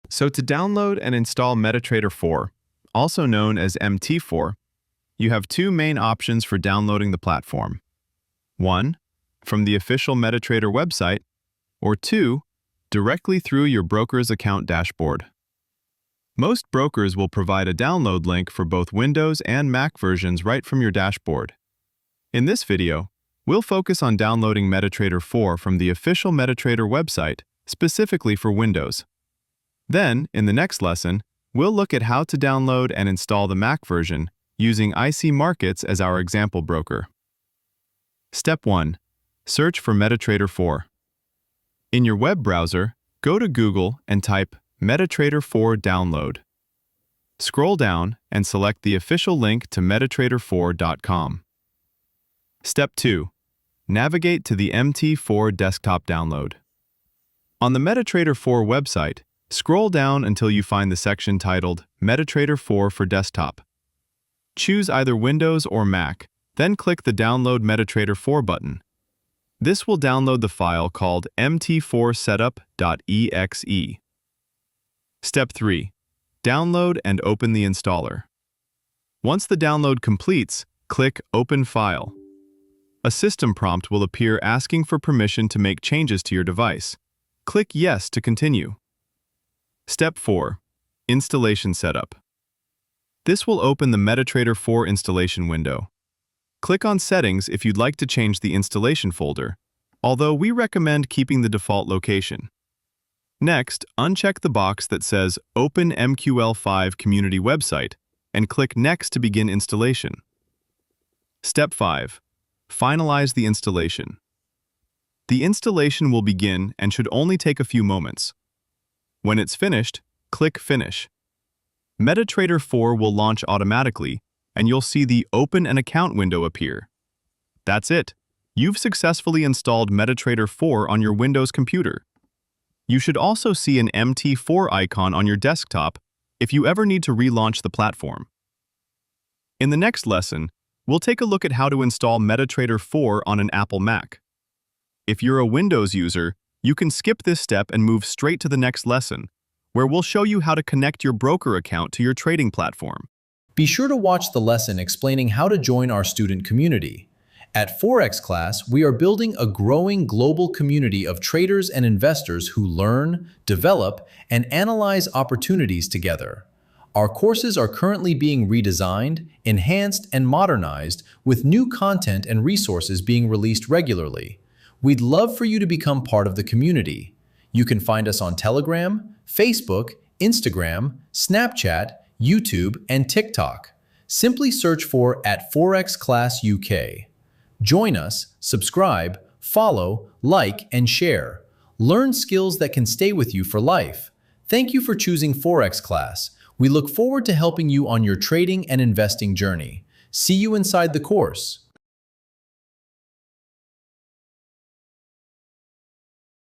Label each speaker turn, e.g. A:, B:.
A: So to download and install MetaTrader 4, also known as MT4, you have two main options for downloading the platform. 1. From the official MetaTrader website, or 2. Directly through your broker's account dashboard. Most brokers will provide a download link for both Windows and Mac versions right from your dashboard. In this video, we'll focus on downloading MetaTrader 4 from the official MetaTrader website, specifically for Windows. Then, in the next lesson, we'll look at how to download and install the Mac version using IC Markets as our example broker. Step 1. Search for MetaTrader 4. In your web browser, go to Google and type MetaTrader 4 Download. Scroll down and select the official link to metatrader4.com. Step 2. Navigate to the MT4 desktop download. On the MetaTrader 4 website, scroll down until you find the section titled MetaTrader 4 for Desktop. Choose either Windows or Mac, then click the Download MetaTrader 4 button. This will download the file called MT4setup.exe. Step 3. Download and open the installer. Once the download completes, click Open File. A system prompt will appear asking for permission to make changes to your device. Click Yes to continue. Step 4. Installation Setup. This will open the MetaTrader 4 installation window. Click on Settings if you'd like to change the installation folder, although we recommend keeping the default location. Next, uncheck the box that says Open MQL5 Community Website and click Next to begin installation. Step 5. Finalize the installation. The installation will begin and should only take a few moments. When it's finished, click Finish. MetaTrader 4 will launch automatically, and you'll see the Open an Account window appear. That's it. You've successfully installed MetaTrader 4 on your Windows computer. You should also see an MT4 icon on your desktop if you ever need to relaunch the platform. In the next lesson, we'll take a look at how to install MetaTrader 4 on an Apple Mac. If you're a Windows user, you can skip this step and move straight to the next lesson, where we'll show you how to connect your broker account to your trading platform.
B: Be sure to watch the lesson explaining how to join our student community. At ForexClass, we are building a growing global community of traders and investors who learn, develop, and analyze opportunities together. Our courses are currently being redesigned, enhanced, and modernized, with new content and resources being released regularly. We'd love for you to become part of the community. You can find us on Telegram, Facebook, Instagram, Snapchat, YouTube, and TikTok. Simply search for @ForexClass UK. Join us, subscribe, follow, like, and share. Learn skills that can stay with you for life. Thank you for choosing ForexClass. We look forward to helping you on your trading and investing journey. See you inside the course.